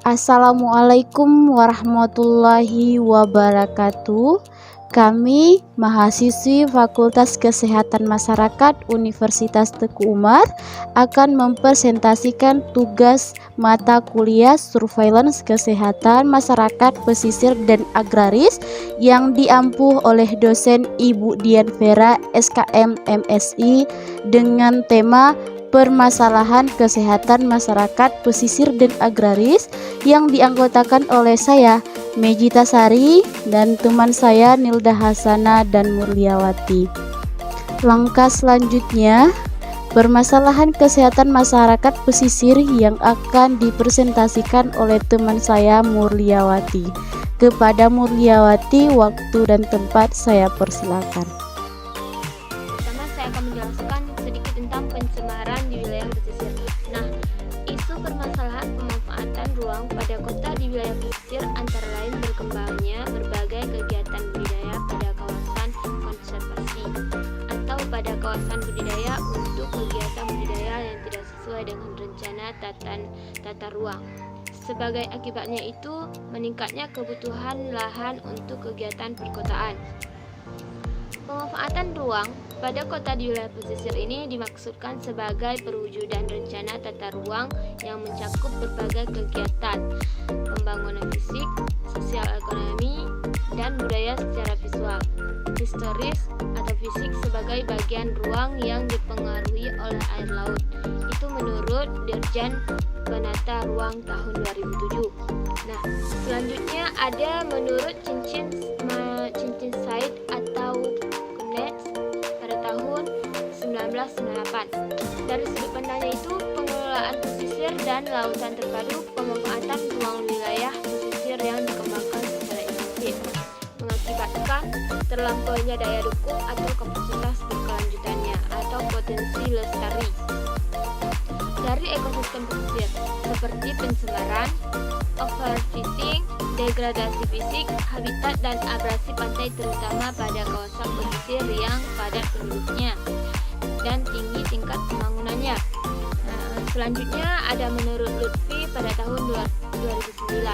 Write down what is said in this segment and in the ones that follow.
Assalamualaikum warahmatullahi wabarakatuh. Kami mahasiswi Fakultas Kesehatan Masyarakat Universitas Teguh Umar akan mempresentasikan tugas mata kuliah Surveillance Kesehatan Masyarakat Pesisir dan Agraris yang diampuh oleh dosen Ibu Dian Vera SKM MSI dengan tema Permasalahan Kesehatan Masyarakat Pesisir dan Agraris yang dianggotakan oleh saya, Mejita Sari, dan teman saya Nilda Hasana dan Murliawati. Langkah selanjutnya, permasalahan kesehatan masyarakat pesisir yang akan dipresentasikan oleh teman saya Murliawati. Kepada Murliawati, waktu dan tempat saya persilakan. Pertama, saya akan menjelaskan sedikit tentang pencemaran di wilayah pesisir. Nah, isu permasalahan pemanfaatan ruang pada kota di wilayah pesisir antara lain berkembangnya berbagai kegiatan budidaya pada kawasan konservasi atau pada kawasan budidaya untuk kegiatan budidaya yang tidak sesuai dengan rencana tata ruang. Sebagai akibatnya itu meningkatnya kebutuhan lahan untuk kegiatan perkotaan. Pemanfaatan ruang pada kota di wilayah pesisir ini dimaksudkan sebagai perwujudan rencana tata ruang yang mencakup berbagai kegiatan pembangunan fisik, sosial ekonomi, dan budaya secara visual, historis atau fisik sebagai bagian ruang yang dipengaruhi oleh air laut. Itu menurut Dirjen Penata Ruang tahun 2007. Nah, selanjutnya ada menurut Cincin Said atau pada tahun 1998. Dari sudut pandangnya itu, pengelolaan pesisir dan lautan terpadu, pemanfaatan ruang wilayah pesisir yang dikembangkan secara intensif mengakibatkan terlampaunya daya dukung atau kapasitas berkelanjutannya atau potensi lestari dari ekosistem pesisir seperti pencemaran, overfishing, degradasi fisik, habitat dan abrasi pantai terutama pada kawasan pesisir yang padat penduduknya dan tinggi tingkat pembangunannya. Selanjutnya ada menurut Lutfi pada tahun 2009.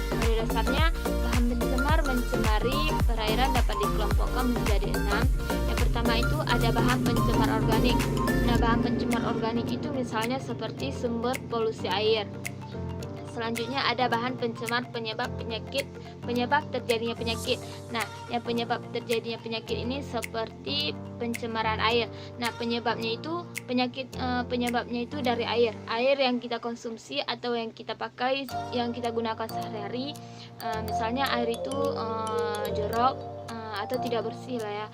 Pada dasarnya bahan pencemar mencemari perairan dapat dikelompokkan menjadi 6. Yang pertama itu ada bahan pencemar organik. Nah, bahan pencemar organik itu misalnya seperti sumber polusi air. Selanjutnya ada bahan pencemar penyebab terjadinya penyakit. Nah, yang penyebab terjadinya penyakit ini seperti pencemaran air. Nah, penyebabnya itu dari air yang kita konsumsi atau yang kita pakai, yang kita gunakan sehari-hari. Misalnya air itu jorok atau tidak bersih lah ya.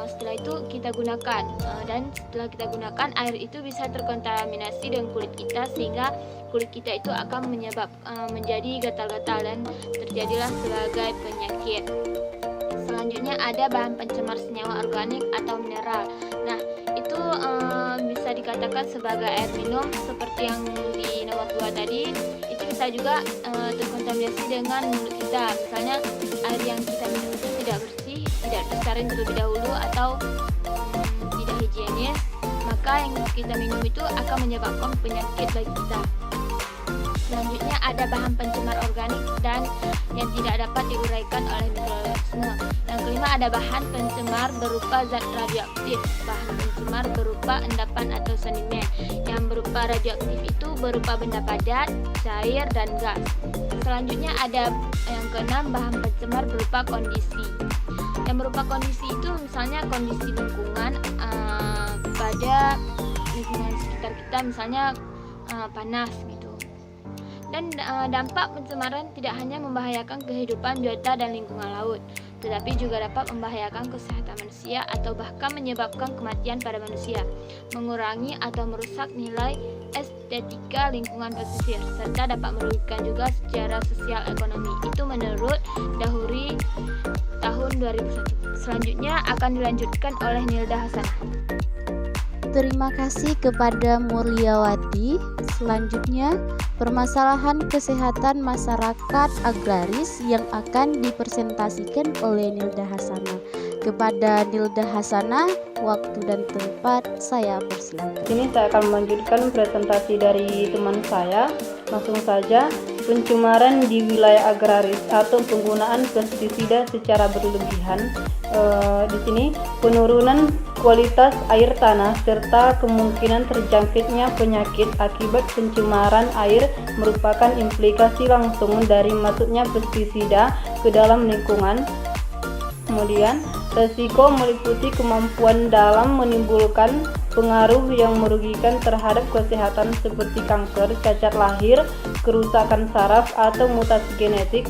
Setelah itu kita gunakan dan setelah kita gunakan air itu bisa terkontaminasi dengan kulit kita sehingga kulit kita itu akan menjadi gatal-gatal dan terjadilah sebagai penyakit. Selanjutnya ada bahan pencemar senyawa organik atau mineral. Nah, itu bisa dikatakan sebagai air minum seperti yang di nomor 2 tadi. Itu bisa juga terkontaminasi dengan mulut kita. Misalnya air yang kita minum itu tidak bersih, tidak disaring terlebih dahulu atau tidak higienis, maka yang kita minum itu akan menyebabkan penyakit bagi kita. Selanjutnya ada bahan pencemar organik dan yang tidak dapat diuraikan oleh mikroorganisme. Yang kelima ada bahan pencemar berupa zat radioaktif. Bahan pencemar berupa endapan atau sedimen. Yang berupa radioaktif itu berupa benda padat, cair, dan gas. Selanjutnya ada yang keenam, bahan pencemar berupa kondisi. Yang berupa kondisi itu misalnya kondisi lingkungan pada lingkungan sekitar kita, misalnya panas gitu. Dan dampak pencemaran tidak hanya membahayakan kehidupan biota dan lingkungan laut, tetapi juga dapat membahayakan kesehatan manusia atau bahkan menyebabkan kematian pada manusia, mengurangi atau merusak nilai estetika lingkungan pesisir, serta dapat merugikan juga secara sosial ekonomi. Itu menurut Dahuri tahun 2001. Selanjutnya akan dilanjutkan oleh Nilda Hasanah. Terima kasih kepada Murliawati. Selanjutnya, permasalahan kesehatan masyarakat agraris yang akan dipresentasikan oleh Nilda Hasanah. Kepada Nilda Hasanah, waktu dan tempat saya persilakan. Ini saya akan melanjutkan presentasi dari teman saya. Langsung saja pencemaran di wilayah agraris atau penggunaan pestisida secara berlebihan. Di sini penurunan kualitas air tanah serta kemungkinan terjangkitnya penyakit akibat pencemaran air merupakan implikasi langsung dari masuknya pestisida ke dalam lingkungan. Kemudian, resiko meliputi kemampuan dalam menimbulkan pengaruh yang merugikan terhadap kesehatan seperti kanker, cacat lahir, kerusakan saraf atau mutasi genetik,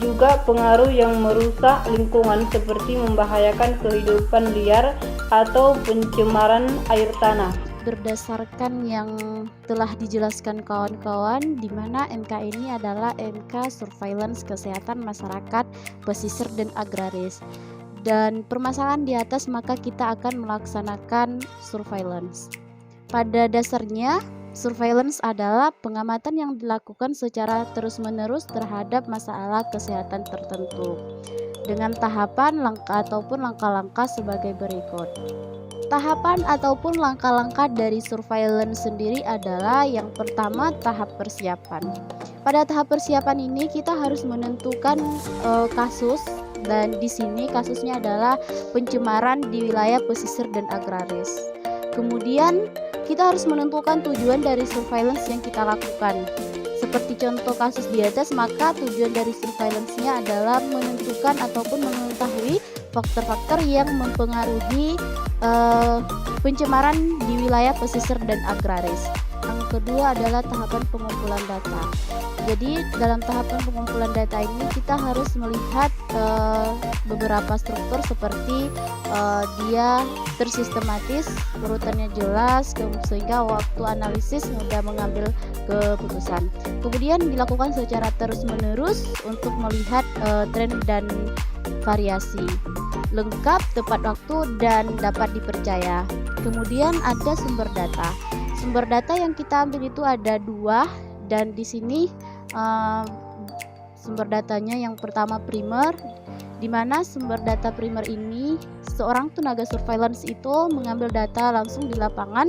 juga pengaruh yang merusak lingkungan seperti membahayakan kehidupan liar atau pencemaran air tanah. Berdasarkan yang telah dijelaskan kawan-kawan, di mana MK ini adalah MK Surveillance Kesehatan Masyarakat Pesisir dan Agraris. Dan permasalahan di atas, maka kita akan melaksanakan surveillance. Pada dasarnya, surveillance adalah pengamatan yang dilakukan secara terus-menerus terhadap masalah kesehatan tertentu dengan tahapan langkah-langkah sebagai berikut. Tahapan ataupun langkah-langkah dari surveillance sendiri adalah yang pertama, tahap persiapan. Pada tahap persiapan ini kita harus menentukan kasus, dan di sini kasusnya adalah pencemaran di wilayah pesisir dan agraris. Kemudian kita harus menentukan tujuan dari surveillance yang kita lakukan. Seperti contoh kasus di atas, maka tujuan dari surveillance-nya adalah menentukan ataupun mengetahui faktor-faktor yang mempengaruhi pencemaran di wilayah pesisir dan agraris. Yang kedua adalah tahapan pengumpulan data. Jadi dalam tahapan pengumpulan data ini kita harus melihat beberapa struktur seperti dia tersistematis, urutannya jelas, sehingga waktu analisis mudah mengambil keputusan. Kemudian dilakukan secara terus-menerus untuk melihat tren dan variasi, lengkap, tepat waktu, dan dapat dipercaya. Kemudian ada sumber data. Sumber data yang kita ambil itu ada dua, dan di sini sumber datanya yang pertama primer, di mana sumber data primer ini seorang tenaga surveillance itu mengambil data langsung di lapangan,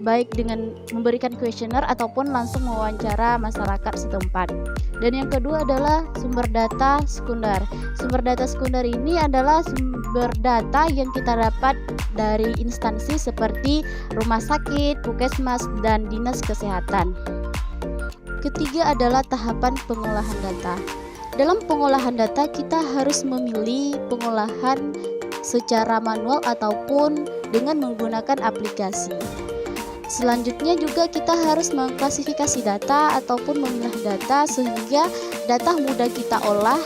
baik dengan memberikan kuesioner ataupun langsung mewawancara masyarakat setempat. Dan yang kedua adalah sumber data sekunder. Sumber data sekunder ini adalah sumber data yang kita dapat dari instansi seperti rumah sakit, puskesmas, dan dinas kesehatan. Ketiga adalah tahapan pengolahan data. Dalam pengolahan data kita harus memilih pengolahan secara manual ataupun dengan menggunakan aplikasi. Selanjutnya juga kita harus mengklasifikasi data ataupun memilah data sehingga data mudah kita olah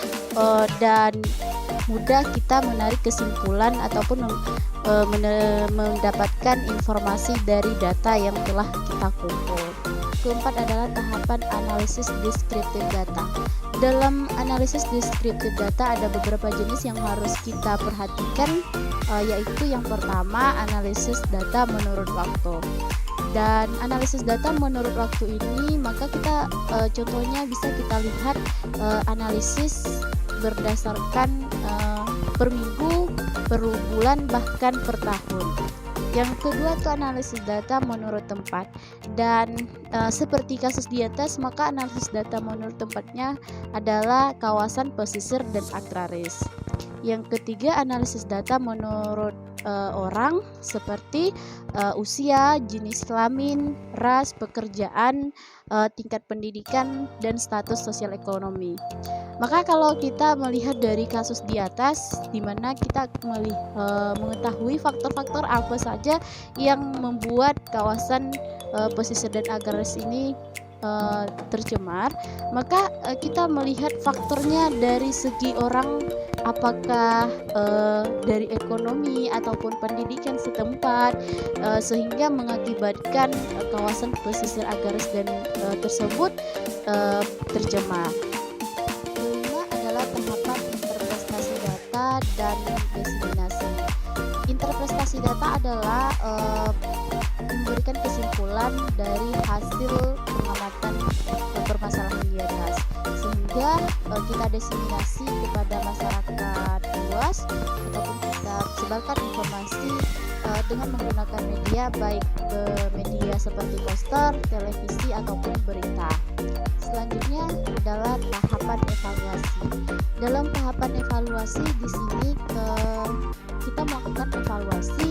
dan mudah kita menarik kesimpulan ataupun mendapatkan informasi dari data yang telah kita kumpul. Keempat adalah tahapan analisis deskriptif data. Dalam analisis deskriptif data ada beberapa jenis yang harus kita perhatikan, yaitu yang pertama analisis data menurut waktu. Dan analisis data menurut waktu ini maka kita contohnya bisa kita lihat analisis berdasarkan per minggu, per bulan, bahkan per tahun. Yang kedua itu analisis data menurut tempat, dan seperti kasus di atas maka analisis data menurut tempatnya adalah kawasan pesisir dan agraris. Yang ketiga analisis data menurut orang seperti usia, jenis kelamin, ras, pekerjaan, tingkat pendidikan, dan status sosial ekonomi. Maka kalau kita melihat dari kasus di atas, di mana kita mengetahui faktor-faktor apa saja yang membuat kawasan pesisir dan agraris ini tercemar, maka kita melihat faktornya dari segi orang, apakah dari ekonomi ataupun pendidikan setempat, sehingga mengakibatkan kawasan pesisir agraris dan tersebut tercemar. Kelima adalah tahapan interpretasi data dan diseminasi. Interpretasi data adalah memberikan kesimpulan dari hasil pengamatan permasalahan di atas, sehingga kita diseminasi kepada masyarakat luas ataupun kita sebarkan informasi dengan menggunakan media, baik media seperti poster, televisi, ataupun berita. Selanjutnya adalah tahapan evaluasi. Dalam tahapan evaluasi di sini kita melakukan evaluasi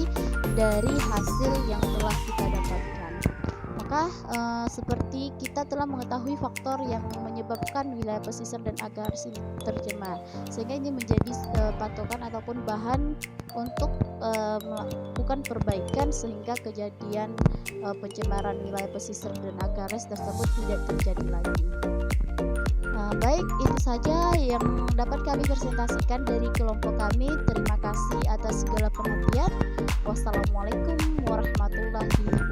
dari hasil yang telah kita dapatkan. Maka seperti kita telah mengetahui faktor yang menyebabkan wilayah pesisir dan agraris ini tercemar, sehingga ini menjadi patokan ataupun bahan untuk melakukan perbaikan sehingga kejadian pencemaran wilayah pesisir dan agraris tersebut tidak terjadi lagi. Baik, itu saja yang dapat kami presentasikan dari kelompok kami. Terima kasih atas segala perhatian. Wassalamualaikum warahmatullahi wabarakatuh.